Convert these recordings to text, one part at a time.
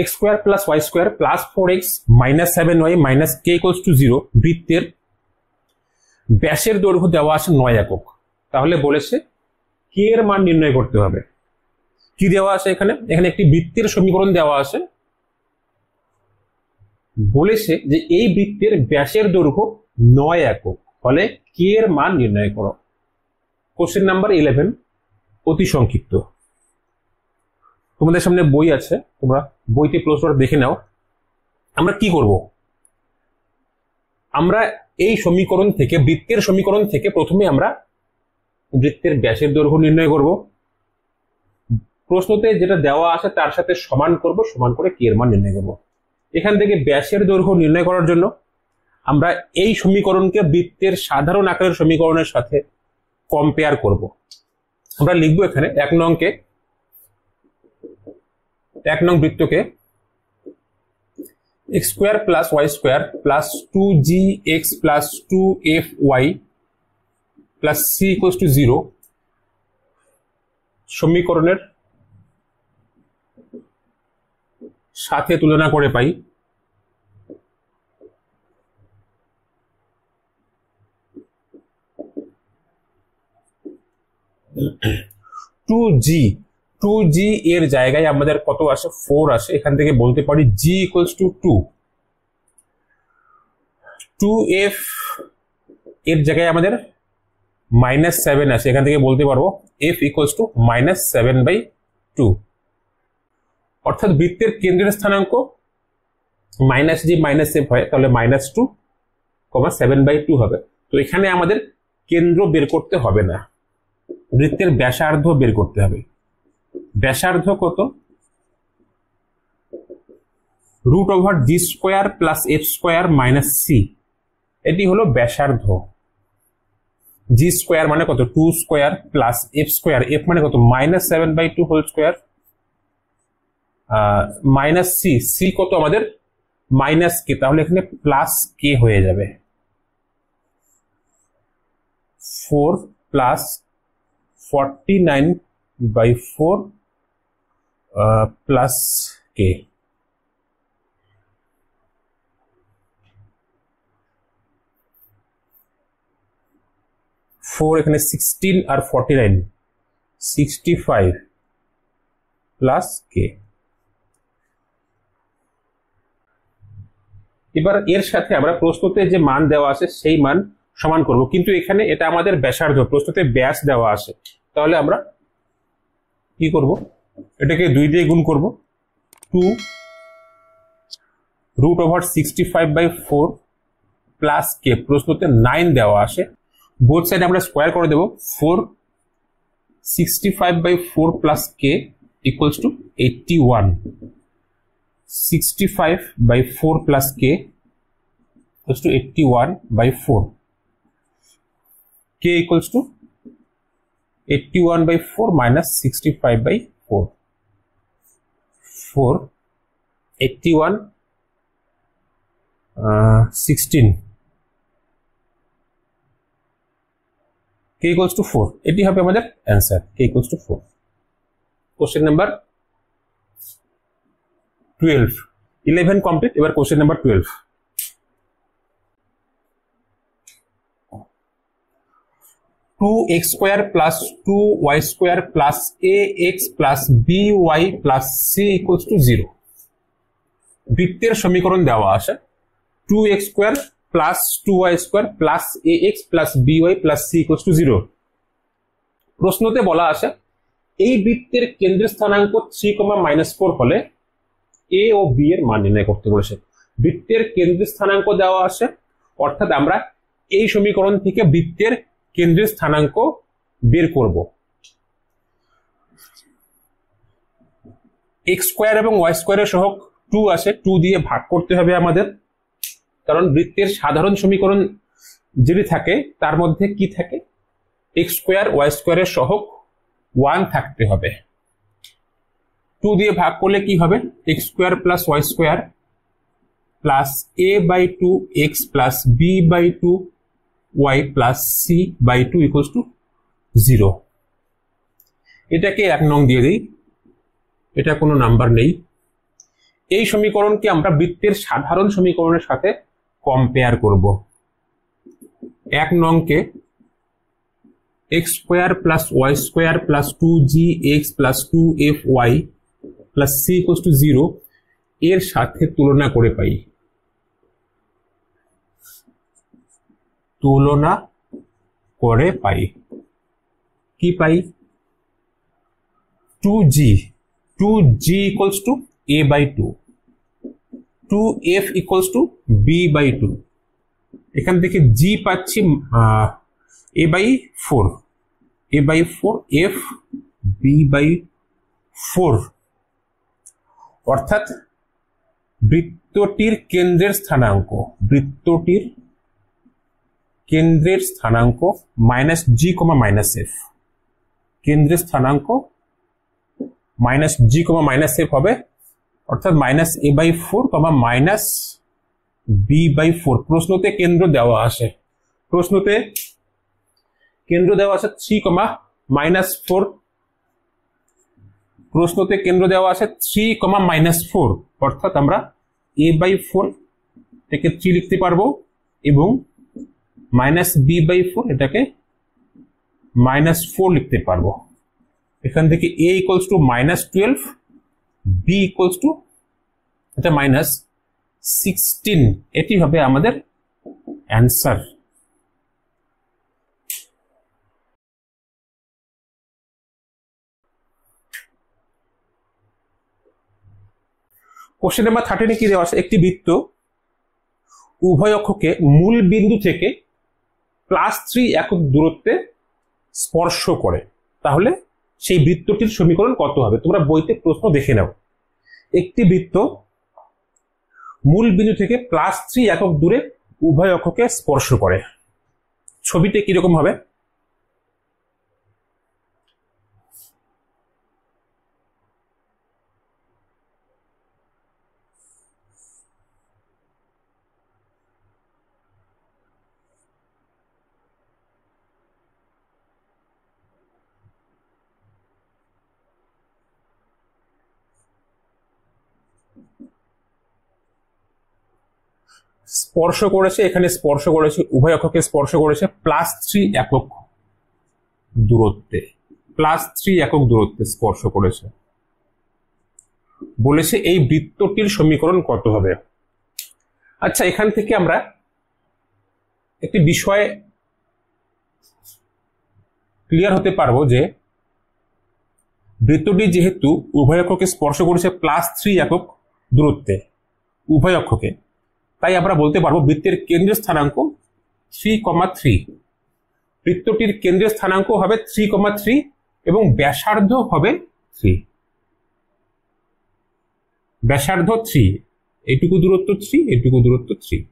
X square plus y square plus 4x minus 7y minus k equals to 0 বৃত্তের ব্যাসের দৈর্ঘ্য দেওয়া আছে 9 একক। তাহলে বলেছে কে এর মান নির্ণয় করতে হবে। কি দেওয়া আছে এখানে? এখানে একটি বৃত্তের সমীকরণ দেওয়া আছে, বলেছে যে এই বৃত্তের ব্যাসের দৈর্ঘ্য 9 একক, ফলে কে এর মান নির্ণয় করো। কোশ্চেন নাম্বার 11 অতি সংক্ষিপ্ত। তোমাদের সামনে বই আছে, তোমরা বইতে প্রশ্নটা দেখে নাও। আমরা কি করব? আমরা এই সমীকরণ থেকে, বৃত্তের সমীকরণ থেকে প্রথমে আমরা বৃত্তের ব্যাসের দৈর্ঘ্য নির্ণয় করব। প্রশ্নতে যেটা দেওয়া আছে তার সাথে সমান করব, সমান করে কে এর মান নির্ণয় করব। এখান থেকে ব্যাসের দৈর্ঘ্য নির্ণয় করার জন্য আমরা এই সমীকরণকে বৃত্তের সাধারণ আকারের সমীকরণের সাথে কম্পেয়ার করব। আমরা লিখবো এখানে 1 নং বৃত্তকে x square plus y square plus 2gx plus 2fy plus c equals to 0 সমীকরণের সাথে তুলনা করে পাই 2g এর জায়গায় আমাদের কত আসে? 4 আসে। এখান থেকে বলতে পারি g ইকুয়ালস টু 2f এর জায়গায় আমাদের -7 আসে। এখান থেকে বলতে পারবো f ইকুয়ালস টু -7/2। অর্থাৎ বৃত্তের কেন্দ্রের স্থানাঙ্ক -g -f হয়, তাহলে -2, 7/2 হবে। তো এখানে আমাদের কেন্দ্র বের করতে হবে না, বৃত্তের ব্যাসার্ধ বের করতে হবে। ব্যাসার্ধ কত? √g² plus f² minus c, এটি হলো ব্যাসার্ধ। g² মানে কত? 2² প্লাস f², f মানে কত? -7/2 whole square minus c, c কত আমাদের? -k, তাহলে এখানে প্লাস k হয়ে যাবে। 4 প্লাস 49/4 প্লাস k। এখানে 16 আর 49, 65 প্লাস k। এবার এর সাথে আমরা প্রশ্নতে যে মান দেওয়া আছে সেই মান সমান করব, কিন্তু এখানে এটা আমাদের ব্যাসার্ধ, প্রশ্নতে ব্যাস দেওয়া আছে। তাহলে আমরা কি করব? এটাকে 2 দিয়ে গুণ করব। 2 √65/4 প্লাস কে, প্রশ্নতে 9 দেওয়া আছে, বোথ সাইড আমরা স্কোয়ার করে দেব। 4 65/4 plus K equals two 81। 65/4 plus K equals two 81/4। k equals to 81/4 minus 65/4. 4 81 16, k equals to 4, এটি হবে আমাদের answer, k equals to 4। Question number 12, 11 কমপ্লিট। এবার question number 12। Two x square plus 2y² plus ax plus by plus c equals to 0 বৃত্তের সমীকরণ দেওয়া আছে 2x² plus 2y² plus ax plus by plus c equals to 0। প্রশ্নতে বলা আছে এই বৃত্তের কেন্দ্রের স্থানাঙ্ক 3, হলে a ও b এর মান নির্ণয় করতে বলেছে। বৃত্তের কেন্দ্রের স্থানাঙ্ক দেওয়া আছে, অর্থাৎ আমরা এই সমীকরণ থেকে বৃত্তের কেন্দ্রের স্থানাঙ্ক বের করব। x² এবং y² এর সহগ 2 আছে, 2 দিয়ে ভাগ করতে হবে আমাদের, কারণ বৃত্তের সাধারণ সমীকরণ যেটি থাকে তার মধ্যে কি থাকে? x² y² এর সহগ 1 থাকতে হবে। 2 দিয়ে ভাগ করলে কি হবে? x² plus y² plus a/2 x plus b/2 y plus c/2 equals to 0। এটাকে 1 নং দিয়ে দিই, এটা কোনো নাম্বার নেই। এই সমীকরণকে আমরা বৃত্তের সাধারণ সমীকরণের সাথে কম্পেয়ার করব। 1 নংকে x square plus y square plus 2gx plus 2fy plus c equals to 0 এর সাথে তুলনা করে পাই। তুলনা করে পাই কি পাই? 2g equals to a by 2, 2f equals to b by 2। এখান থেকে g পাচ্ছি a by 4, f b by 4। অর্থাৎ বৃত্তটির কেন্দ্রের স্থানাঙ্ক minus g comma minus f, কেন্দ্রের স্থানাঙ্ক minus g comma minus f হবে। অর্থাৎ minus a by 4 comma minus b by 4। প্রশ্নতে কেন্দ্র দেওয়া আছে, 3 কমা মাইনাস 4, প্রশ্নতে কেন্দ্র দেওয়া আছে 3 কমা মাইনাস 4। অর্থাৎ আমরা a বাই 4 থেকে 3 লিখতে পারবো এবং মাইনাস বি বাই 4 এটাকে মাইনাস 4 লিখতে পারবো। এখান থেকে a equals to minus 12, b equals to এটা মাইনাস 16। এটি হবে আমাদের অ্যান্সার। কোশ্চেন নাম্বার 13 কি দেওয়া আছে? একটি বৃত্ত উভয় অক্ষকে মূল বিন্দু থেকে +3 একক দূরত্বে স্পর্শ করে, তাহলে সেই বৃত্তটির সমীকরণ কত হবে? তোমরা বইতে প্রশ্ন দেখে নাও। একটি বৃত্ত মূল বিন্দু থেকে +3 একক দূরে উভয় অক্ষকে স্পর্শ করে, ছবিতে কিরকম হবে? স্পর্শ করেছে, এখানে স্পর্শ করেছে, উভয় অক্ষকে স্পর্শ করেছে +3 একক দূরত্বে, +3 একক দূরত্বে স্পর্শ করেছে। বলেছে এই বৃত্তটির সমীকরণ কত হবে? আচ্ছা, এখান থেকে আমরা একটি বিষয় ক্লিয়ার হতে পারবো যে বৃত্তটি যেহেতু উভয় অক্ষকে স্পর্শ করেছে +3 একক দূরত্বে উভয় অক্ষকে, তাই আমরা বলতে পারবো বৃত্তের কেন্দ্রের স্থানাঙ্ক 3,3। বৃত্তটির কেন্দ্রের স্থানাঙ্ক হবে 3,3 এবং ব্যাসার্ধ হবে 3। ব্যাসার্ধ 3, এইটুকু দূরত্ব 3, এইটুকু দূরত্ব 3।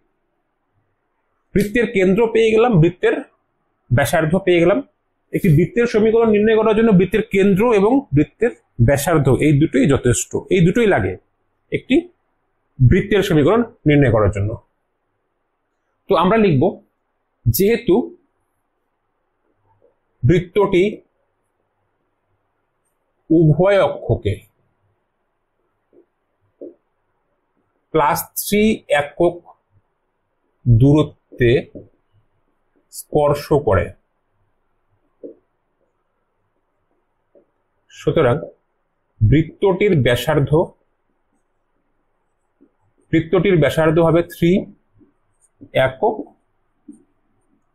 বৃত্তের কেন্দ্র পেয়ে গেলাম, বৃত্তের ব্যাসার্ধ পেয়ে গেলাম। একটি বৃত্তের সমীকরণ নির্ণয় করার জন্য বৃত্তের কেন্দ্র এবং বৃত্তের ব্যাসার্ধ এই দুটোই যথেষ্ট, এই দুটোই লাগে একটি বৃত্তের সমীকরণ নির্ণয় করার জন্য। তো আমরা লিখব, যেহেতু বৃত্তটি উভয় অক্ষকে +3 একক দূরত্বে স্পর্শ করে, সুতরাং বৃত্তটির ব্যাসার্ধ হবে 3 একক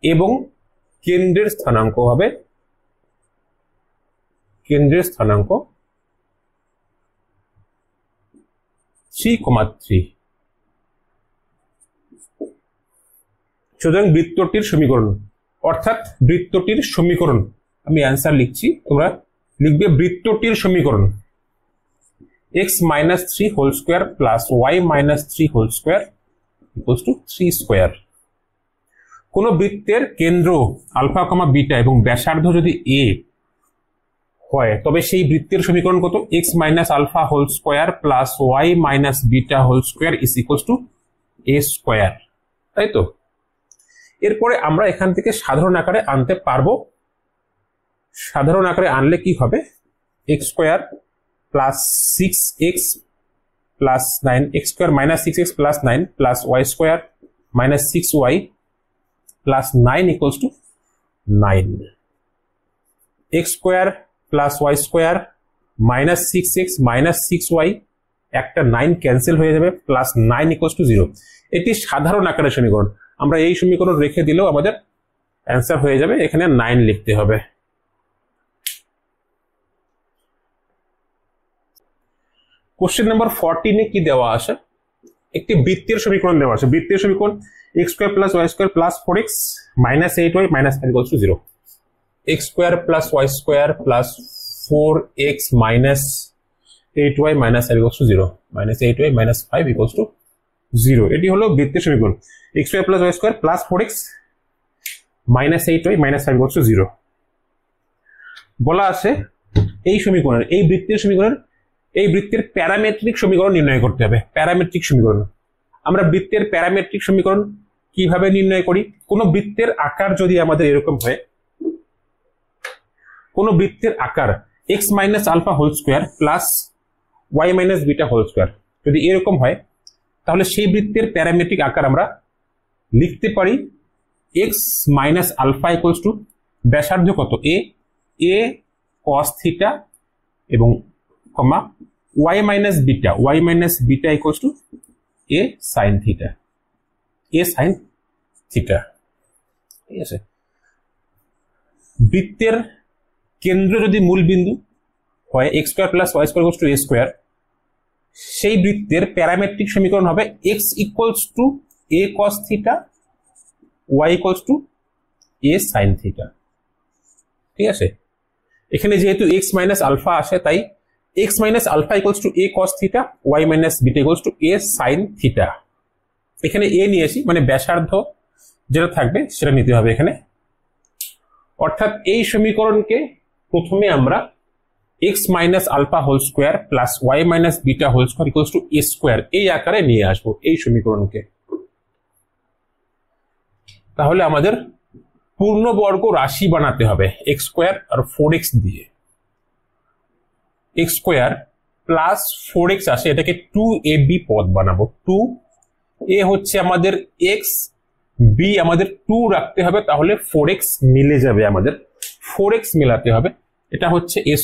এবং কেন্দ্রের স্থানাঙ্ক হবে 3,3। সুতরাং বৃত্তটির সমীকরণ, অর্থাৎ বৃত্তটির সমীকরণ, আমি অ্যান্সার লিখছি, তোমরা লিখবে বৃত্তটির সমীকরণ x - 3 whole square plus y - 3 whole square equals to 3 square. কোন বৃত্তের কেন্দ্র আলফা কমা বিটা এবং ব্যাসার্ধ যদি a হয়, তবে সেই বৃত্তের সমীকরণ কত? x - alpha whole square plus y - beta whole square is equals to a square, তাই তো? এরপরে আমরা এখান থেকে সাধারণ আকারে আনতে পারবো। সাধারণ আকারে আনলে কি হবে? x square plus 6x plus 9 x square minus 6x plus 9 plus y square minus 6y plus 9 equals to 9। x square plus y square minus 6x minus 6y একটা 9 ক্যান্সেল হয়ে যাবে প্লাস 9 ইকুয়ালস টু 0। এটি সাধারণ আকারের সমীকরণ, আমরা এই সমীকরণ রেখে দিলেও আমাদের অ্যান্সার হয়ে যাবে, এখানে 9 লিখতে হবে। কোশ্চেন নাম্বার 14 এ কি দেওয়া আছে, একটি বৃত্তের সমীকরণ দেওয়া আছে। বৃত্তের সমীকরণ x square plus y square plus 4x minus 8y minus 5 equals to 0। x square plus y square plus 4x minus 8y minus 5 equals to 0 minus 8y minus 5 equals to 0। এটি হলো বৃত্তের সমীকরণ x square plus y square plus 4x minus 8y minus 5 equals to 0। বলা আছে এই সমীকরণের, এই বৃত্তের সমীকরণের, এই বৃত্তের প্যারামেট্রিক সমীকরণ নির্ণয় করতে হবে। প্যারামেট্রিক সমীকরণ, আমরা বৃত্তের প্যারামেট্রিক সমীকরণ কিভাবে নির্ণয় করি? কোন বৃত্তের আকার যদি আমাদের এরকম হয়, কোন বৃত্তের আকার x minus alpha whole square plus y minus beta whole square যদি এরকম হয়, তাহলে সেই বৃত্তের প্যারামেট্রিক আকার আমরা লিখতে পারি x minus alpha equals to ব্যাসার্ধ কত a cos থিটা এবং কমা y minus beta equals to a sin theta, ঠিক আছে। বৃত্তের কেন্দ্র যদি মূল বিন্দু হয় x square plus y square equals to a square, সেই বৃত্তের প্যারামেট্রিক সমীকরণ হবে x equals to a cos theta y equals to a sin theta, ঠিক আছে। এখানে যেহেতু x মাইনাস আলফা আসে, তাই x minus alpha equals to a cos theta y minus beta equals to a sin theta. এখানে a নিয়েছি, মানে ব্যাসার্ধ যেটা থাকবে সেটা নিতে হবে এখানে। অর্থাৎ এই সমীকরণকে প্রথমে আমরা x minus alpha whole square plus y minus beta whole square equals to a square, এই আকারে নিয়ে আসবো এই সমীকরণকে। তাহলে আমাদের পূর্ণবর্গ রাশি বানাতে হবে x স্কোয়ার আর 4x দিয়ে। x স্কোয়ার প্লাস 4x আসে, এটাকে 2ab পদ বানাবো। 2a হচ্ছে আমাদের x, b আমাদের 2 রাখতে হবে, তাহলে 4x মিলে যাবে, আমাদের 4x মিলাতে হবে। এটা হচ্ছে a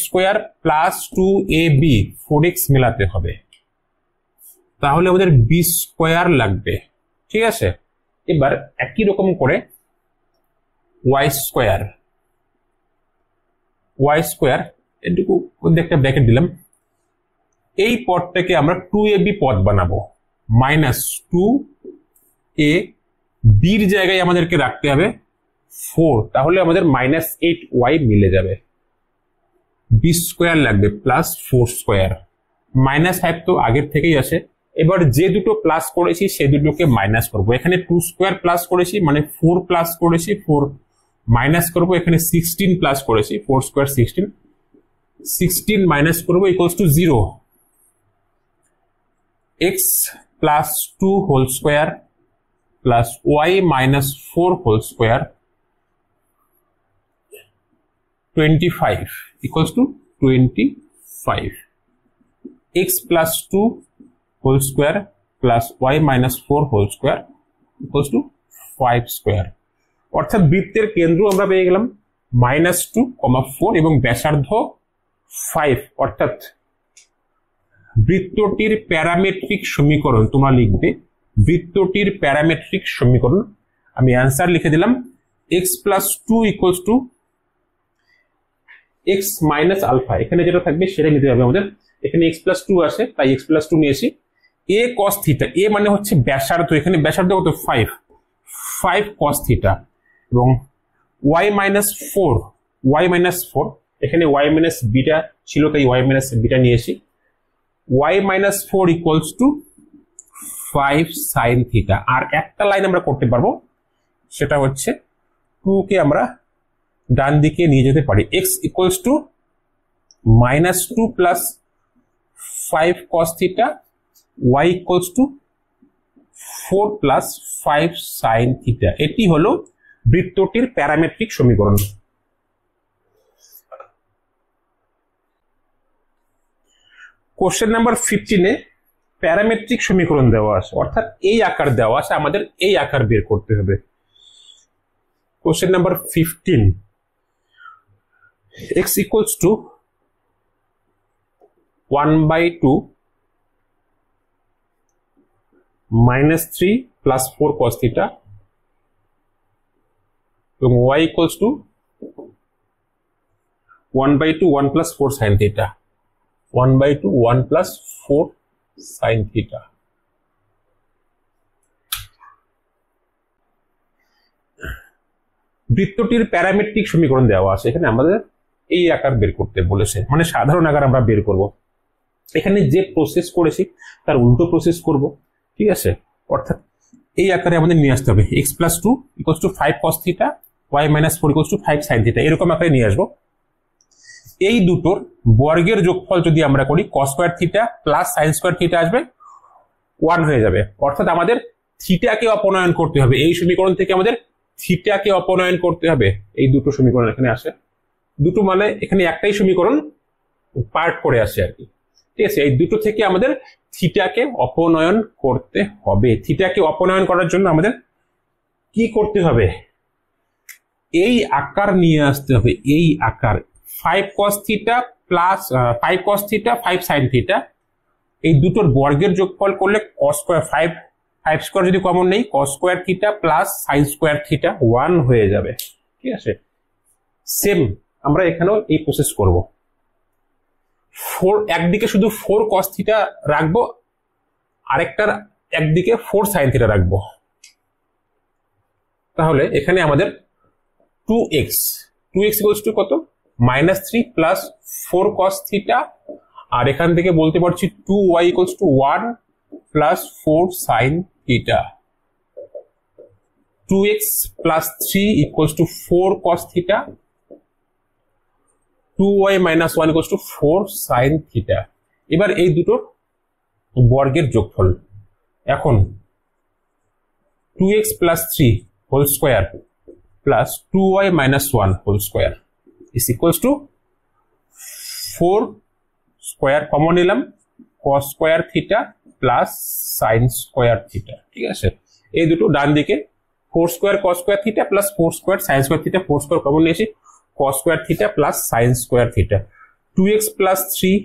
square plus 2ab 4x মিলাতে হবে, তাহলে আমাদের b স্কোয়ার লাগবে, ঠিক আছে। এবার একই রকম করে y স্কোয়ার এটুকু একটা ব্র্যাকেট দিলাম, এই পদটাকে আমরা 2ab পদ বানাবো। মাইনাস 2a বির জায়গায় আমাদেরকে রাখতে হবে 4, তাহলে আমাদের মাইনাস 8y মিলে যাবে। b স্কোয়ার লাগবে প্লাস 4 স্কোয়ার, মাইনাস 5 তো আগের থেকেই আসে। এবার যে দুটো প্লাস করেছি সে দুটোকে মাইনাস করবো। এখানে 2 স্কোয়ার প্লাস করেছি, মানে 4 প্লাস করেছি, 4 মাইনাস করবো। এখানে 16 প্লাস করেছি, 4 স্কোয়ার 16 মাইনাস করবো equals to 0। x plus 2 whole square plus y minus 4 whole square 25 equals to 25। x plus 2 whole square plus y minus 4 whole square equals to 5 square. অর্থাৎ বৃত্তের কেন্দ্র আমরা পেয়ে গেলাম -2,4 এবং ব্যাসার্ধ 5। অর্থাৎ বৃত্তটির প্যারামেট্রিক সমীকরণ তোমরা লিখবে, বৃত্তটির প্যারামেট্রিক সমীকরণ। আমি অ্যান্সার লিখে দিলাম x plus 2 equals to x minus alpha, এখানে যেটা থাকবে সেটা নিতে হবে আমাদের। এখানে x প্লাস 2 আসে, তাই x প্লাস 2 নিয়েছি। a cos থিটা, a মানে হচ্ছে ব্যাসার্ধ, এখানে ব্যাসার্ধ কত 5 cos থিটা, এবং y মাইনাস 4, এখানে y মাইনাস বিটা ছিল, তাই y মাইনাস বিটা নিয়েছি। y minus 4 equals to 5 sine theta. আর একটা লাইন আমরা করতে পারবো, সেটা হচ্ছে 2 কে আমরা ডান দিকে নিয়ে যেতে পারি। x equals two -2 plus 5 cos theta, y equals two 4 plus 5 sine theta. এটি হলো বৃত্তটির প্যারামেট্রিক সমীকরণ। কোশ্চেন নাম্বার 15-এ প্যারামেট্রিক সমীকরণ দেওয়া আছে, অর্থাৎ এই আকার দেওয়া আছে, আমাদের এই আকার বের করতে হবে। Question number 15, x equals to 1/2 minus 3 plus 4 cos theta এবং y equals to 1/2 1 plus 4 sin theta, 1/2 1 plus 4 sin theta। বৃত্তটির parametric সমীকরণ দেওয়া আছে, এখানে আমাদের এই আকার বের করতে বলেছে, মানে সাধারণ আকার আমরা বের করব। এখানে যে প্রসেস করেছি তার উল্টো প্রসেস করব, ঠিক আছে? অর্থাৎ এই আকারে আমাদের নিয়ে আসতে হবে x plus 2 equals to 5 cos theta, y minus 4 equals to 5 sin theta, এরকম আকারে নিয়ে আসবো। এই দুটোর বর্গের যোগফল যদি আমরা করি cos square theta plus sin square theta আসবে 1 হয়ে যাবে। অর্থাৎ আমাদের থিটাকে অপনয়ন করতে হবে, এই সমীকরণ থেকে আমাদের থিটাকে অপনয়ন করতে হবে। এই দুটো সমীকরণ এখানে আসে, দুটো মানে এখানে একটাই সমীকরণ পার্ট করে আসে আর কি, ঠিক আছে? এই দুটো থেকে আমাদের থিটাকে অপনয়ন করতে হবে। থিটাকে অপনয়ন করার জন্য আমাদের কি করতে হবে? এই আকার নিয়ে আসতে হবে, এই আকার 5 cos theta plus 5 cos theta 5 sin theta, এই দুটোর বর্গের যোগফল করলে cos square 5 স্কয়ার যদি কমন নেই cos square theta plus sin square theta 1 হয়ে যাবে, ঠিক আছে? সেম আমরা এখানেও এই প্রসেস করব। 4 একদিকে শুধু 4 cos theta রাখবো, আরেকটার একদিকে 4 sin theta রাখবো। তাহলে এখানে আমাদের 2x equals to কত? -3 plus 4 cos theta, আর এখান থেকে বলতে পারছি 2y equals to 1 plus 4 sin theta। 2x plus 3 equals to 4 cos theta, 2y minus 1 equals to 4 sin theta। এবার এই দুটোর বর্গের যোগফল, এখন 2x plus 3 whole square plus 2y minus 1 whole square is equals to 4 square common নিলাম cos square theta plus sin square theta, ঠিক আছে? এই দুটো ডান দিকে 4 square cos square theta plus 4 square sin square theta, 4 square common নিয়েছি cos square theta plus sin square theta, 2x plus 3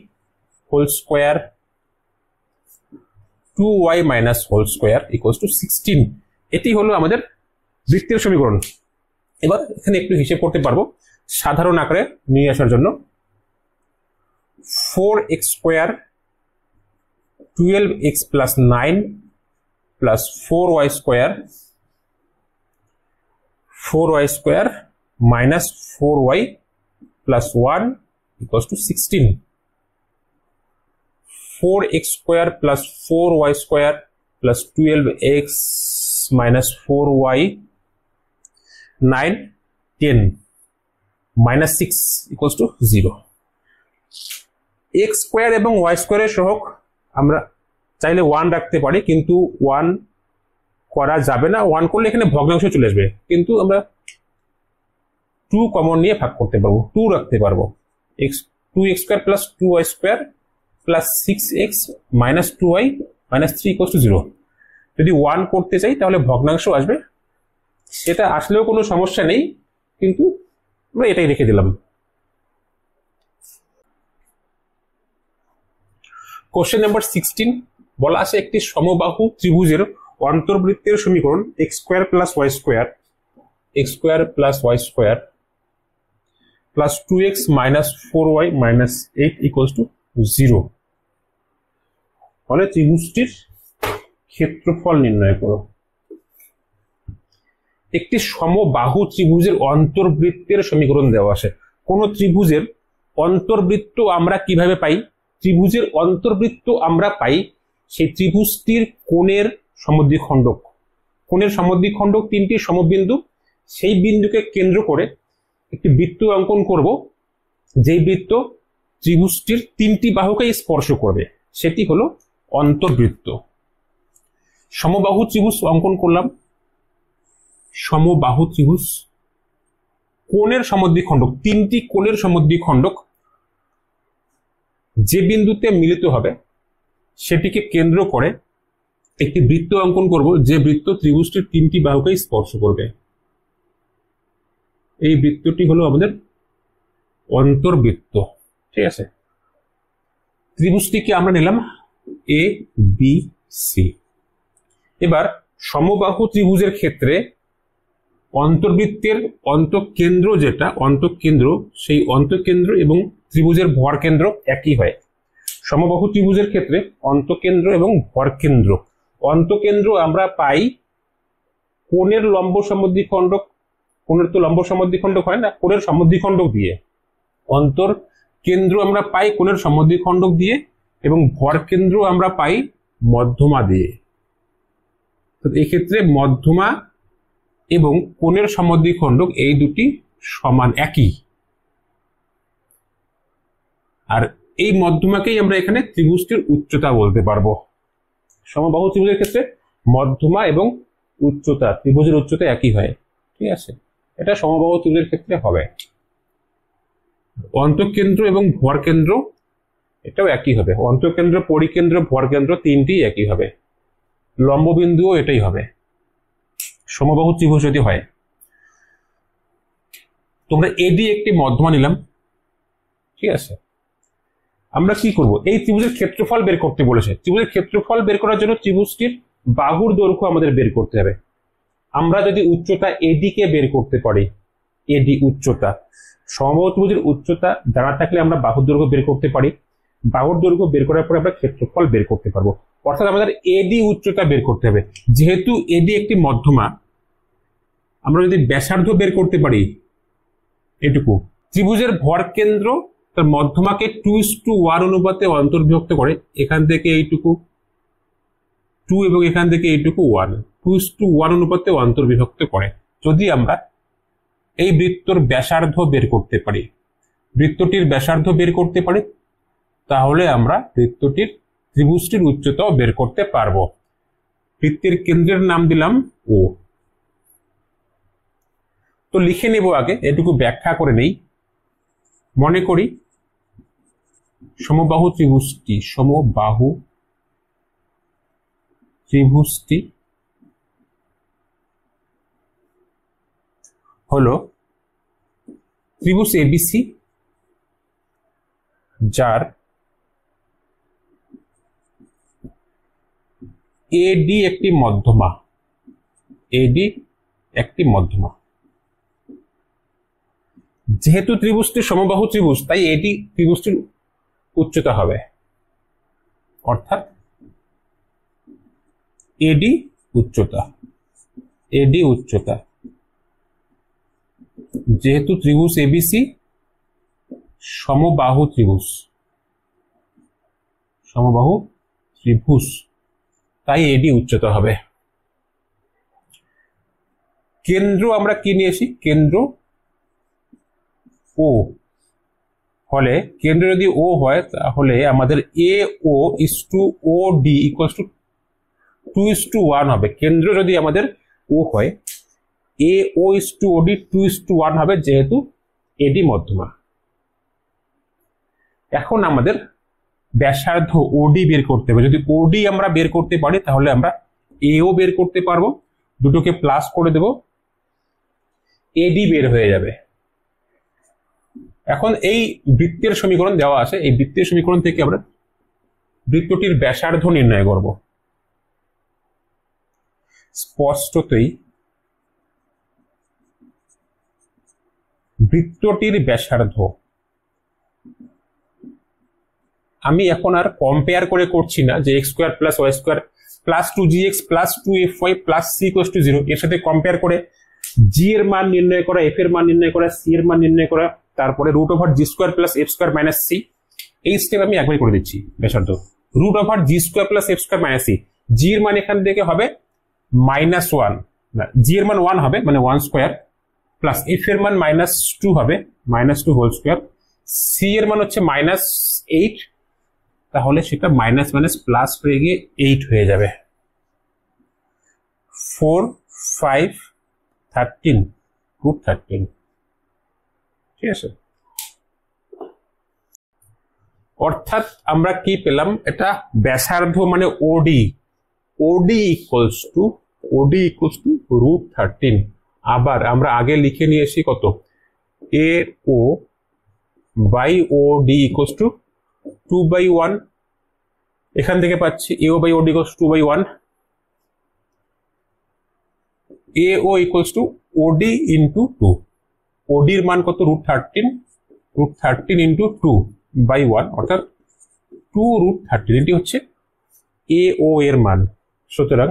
whole square 2y minus whole square equals to 16। এটি হলো আমাদের বৃত্তের সমীকরণ। এবার এখানে একটু হিসেব করতে পারবো সাধারণ আকারে নিয়ে আসার জন্য। 4x square 12x plus 9 plus 4y square minus 4y plus 1 equals to 16। 4x square plus 4y square plus 12x minus 4y 9 10 minus 6 equals to 0। x square এবং y square এর সহগ আমরা চাইলে 1 রাখতে পারি, কিন্তু 1 করা যাবে না, 1 করলে এখানে ভগ্নাংশ চলে আসবে, কিন্তু আমরা 2 কমন নিয়ে ভাগ করতে পারবো, 2 রাখতে পারবো। 2x square plus 2y square plus 6x minus 2y minus 3 equals to 0। যদি 1 করতে চাই তাহলে ভগ্নাংশ আসবে, সেটা আসলেও কোনো সমস্যা নেই, কিন্তু আমরা এটাই রেখে দিলাম। কোশ্চেন নাম্বার 16 বলা আছে একটি সমবাহু ত্রিভুজের অন্তর্বৃত্তের সমীকরণ x square plus y square plus 2x minus 4y minus 8 equals to 0 হলে ত্রিভুজটির ক্ষেত্রফল নির্ণয় করো। একটি সমবাহু ত্রিভুজের অন্তর্বৃত্তের সমীকরণ দেওয়া আছে। কোন ত্রিভুজের অন্তর্বৃত্ত আমরা কিভাবে পাই? ত্রিভুজের অন্তর্বৃত্ত আমরা পাই সেই ত্রিভুজটির কোণের সমদ্বিখণ্ডক। কোণের সমদ্বিখণ্ডক তিনটি সমবিন্দু, সেই বিন্দুকে কেন্দ্র করে একটি বৃত্ত অঙ্কন করব, যেই বৃত্ত ত্রিভুজটির তিনটি বাহুকে স্পর্শ করবে, সেটি হলো অন্তর্বৃত্ত। সমবাহু ত্রিভুজ অঙ্কন করলাম, সমবাহু ত্রিভুজ, কোণের সমদ্বিখণ্ডক, তিনটি কোণের সমদ্বিখণ্ডক যে বিন্দুতে মিলিত হবে সেটিকে কেন্দ্র করে একটি বৃত্ত অঙ্কন করব, যে বৃত্ত ত্রিভুজটির তিনটি বাহুকে স্পর্শ করবে। এই বৃত্তটি হলো আমাদের অন্তর্বৃত্ত। ঠিক আছে, ত্রিভুজটিকে আমরা নিলাম এ বি সি। এবার সমবাহু ত্রিভুজের ক্ষেত্রে অন্তর্বৃত্তের অন্তঃকেন্দ্র যেটা অন্তঃকেন্দ্র, সেই অন্তঃকেন্দ্র এবং ত্রিভুজের ভরকেন্দ্র একই হয়। সমবাহু ত্রিভুজের ক্ষেত্রে অন্তঃকেন্দ্র এবং ভরকেন্দ্র, অন্তঃকেন্দ্র আমরা পাই কোণের লম্ব সমদ্বিখণ্ডক, কোণের তো লম্ব সমদ্বিখণ্ডক হয় না, কোণের সমদ্বিখণ্ডক দিয়ে। অন্তঃকেন্দ্র আমরা পাই কোণের সমদ্বিখণ্ডক দিয়ে, এবং ভরকেন্দ্র আমরা পাই মধ্যমা দিয়ে। তো এই ক্ষেত্রে মধ্যমা এবং কোণের সমদ্বিখণ্ডক এই দুটি সমান, একই। আর এই মধ্যমাকেই আমরা এখানে ত্রিভুজটির উচ্চতা বলতে পারবো। সমবাহু ত্রিভুজের ক্ষেত্রে মধ্যমা এবং উচ্চতা, ত্রিভুজের উচ্চতা একই হয়। ঠিক আছে, এটা সমবাহু ত্রিভুজের ক্ষেত্রে হবে। অন্তঃকেন্দ্র এবং ভরকেন্দ্র এটাও একই হবে। অন্তঃকেন্দ্র, পরিকেন্দ্র, ভরকেন্দ্র তিনটি একই হবে। লম্ববিন্দুও এটাই হবে সমবাহু ত্রিভুজ যদি হয়। তোমরা এডি একটি মধ্যমা নিলাম। ঠিক আছে, আমরা কি করব, এই ত্রিভুজের ক্ষেত্রফল বের করতে বলেছে। ত্রিভুজের ক্ষেত্রফল বের করার জন্য ত্রিভুজটির বাহুর দৈর্ঘ্য আমাদের বের করতে হবে। আমরা যদি উচ্চতা এডি কে বের করতে পারি, এডি উচ্চতা, সমবাহু ত্রিভুজের উচ্চতা জানা থাকলে আমরা বাহুর দৈর্ঘ্য বের করতে পারি। বাহুর দৈর্ঘ্য বের করার পরে আমরা ক্ষেত্রফল বের করতে পারবো। অর্থাৎ আমাদের এডি উচ্চতা বের করতে হবে। যেহেতু এডি একটি মধ্যমা, আমরা যদি ব্যাসার্ধ বের করতে পারি এটুকু, ত্রিভুজের ভরকেন্দ্র তার মধ্যমাকে 2:1 অনুপাতে অন্তর্বিভক্ত করে। এখান থেকে এইটুকু 2 এবং এখান থেকে এইটুকু 1, 2:1 অনুপাতে অন্তর্বিভক্ত করে। যদি আমরা এই বৃত্তর ব্যাসার্ধ বের করতে পারি, বৃত্তটির ব্যাসার্ধ বের করতে পারি, তাহলে আমরা বৃত্তটির ত্রিভুজটির উচ্চতাও বের করতে পারবো। বৃত্তের কেন্দ্রের নাম দিলাম ও। তো লিখে নেব, আগে এটুকু ব্যাখ্যা করে নেই। মনে করি সমবাহু ত্রিভুজটি হলো ত্রিভুজ এবিসি, যার এডি একটি মধ্যমা, এডি একটি মধ্যমা। যেহেতু ত্রিভুজটি সমবাহু ত্রিভুজ, তাই এডি ত্রিভুজটির উচ্চতা হবে। অর্থাৎ এডি উচ্চতা, এডি উচ্চতা, যেহেতু ত্রিভুজ এবিসি সমবাহু ত্রিভুজ, তাই এডি উচ্চতা হবে। কেন্দ্র আমরা কি নিয়েছি, কেন্দ্র ও হলে, কেন্দ্র যদি ও হয় তাহলে আমাদের A O is to O D equals to 2:1 হবে। কেন্দ্র যদি আমাদের ও হয়, এ O is to O D 2:1 হবে, যেহেতু এডি মধ্যমা। এখন আমাদের ব্যাসার্ধ ওডি বের করতে হবে। যদি ওডি আমরা বের করতে পারি তাহলে আমরা এও বের করতে পারবো। দুটোকে প্লাস করে দেব, এডি বের হয়ে যাবে। এখন এই বৃত্তের সমীকরণ দেওয়া আছে, এই বৃত্তের সমীকরণ থেকে আমরা বৃত্তটির ব্যাসার্ধ নির্ণয় করব। স্পষ্টতই বৃত্তটির ব্যাসার্ধ আমি এখন আর কম্পেয়ার করে করছি না, যে x² + y² + 2gx + 2fy + c = 0 এর সাথে কম্পেয়ার করে g এর মান নির্ণয় করা, f এর মান নির্ণয় করা, c এর মান নির্ণয় করা, তারপরে √g² + f² - c, এই স্টেপ আমি একবারই করে দিচ্ছি। ব্যাসার্ধ √g² + f² - c, g এর মান এখান থেকে হবে -1, না g এর মান 1 হবে, মানে 1² প্লাস f এর মান -2 হবে, -2², c এর মান হচ্ছে -8, তাহলে সেটা মাইনাস মাইনাস প্লাস হয়ে গিয়ে 8 হয়ে যাবে। 4, 5, 13, √13। ঠিক আছে, অর্থাৎ আমরা কি পেলাম, এটা ব্যাসার্ধ মানে ওডি, ওডি ইকুয়ালস টু √13। আবার আমরা আগে লিখে নিয়েছি কত, A O by O D equals to 2/1। এখান থেকে পাচ্ছি A O by O D equals 2/1, A O equals to OD into 2। ওডির মান কত, √13 ইন্টু 2/1 অর্থাৎ 2√13। এটি হচ্ছে এ ও এর মান। সুতরাং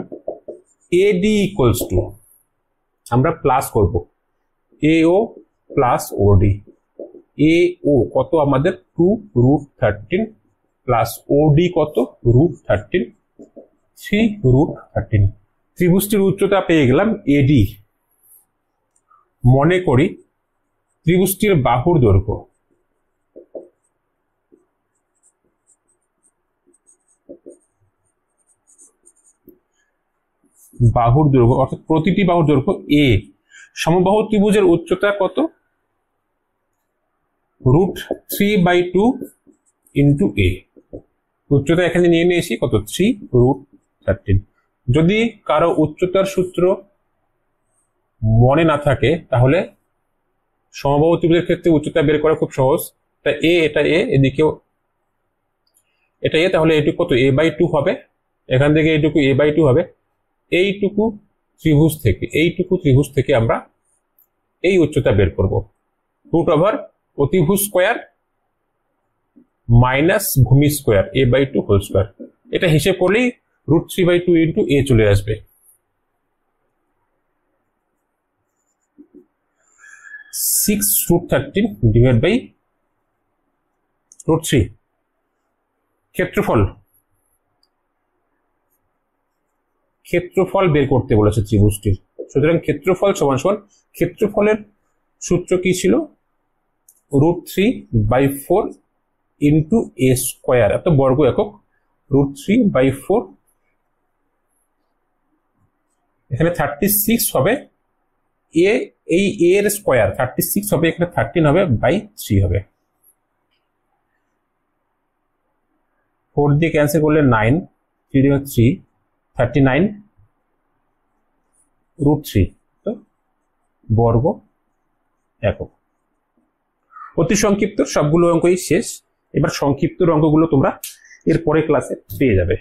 এডি ইকুয়ালস টু, আমরা প্লাস করব, এ ও প্লাস ওডি। এ ও কত আমাদের 2√13 প্লাস ওডি কত √13, 3√13। ত্রিভুজটির উচ্চতা পেয়ে গেলাম এডি। মনে করি ত্রিভুজটির বাহুর দৈর্ঘ্য, অর্থাৎ প্রতিটি বাহুর দৈর্ঘ্য এ। সমবাহু ত্রিভুজের উচ্চতা কত, √3/2 ইন্টু এ। উচ্চতা এখানে নিয়ে নিয়েছি কত, 3√13। যদি কারো উচ্চতার সূত্র মনে না থাকে তাহলে সমবাহু ত্রিভুজের ক্ষেত্রে উচ্চতা বের করা খুব সহজ। তা এটা এ, এদিকেও এটা এ, তাহলে এটুকু কত, a/2 হবে। এখান থেকে এইটুকু a/2 হবে। এইটুকু ত্রিভুজ থেকে আমরা এই উচ্চতা বের করব, √ অতিভুজ স্কোয়ার মাইনাস ভূমি স্কোয়ার a/2 হোল স্কোয়ার। এটা হিসেব করলেই √3/2 ইন্টু এ চলে আসবে। 6√13 ডিভাইড বাই √3। ক্ষেত্রফল বের করতে বলেছে ত্রিভুজটির। সুতরাং ক্ষেত্রফল সমান সমান, ক্ষেত্রফলের সূত্র কি ছিল, √3/4 ইন্টু এ স্কোয়ার, এত বর্গ একক, √3/4। এখানে 36 হবে, এই এর স্কোয়ার 36 হবে, এখানে 13 হবে, বাই 3 হবে। 4 দিয়ে ক্যান্সেল করলে 9, 3 দিয়ে 3, 39 √3 তো বর্গ একক। অতি সংক্ষিপ্ত সবগুলো অঙ্কই শেষ। এবার সংক্ষিপ্ত অঙ্কগুলো তোমরা এর পরে ক্লাসে পেয়ে যাবে।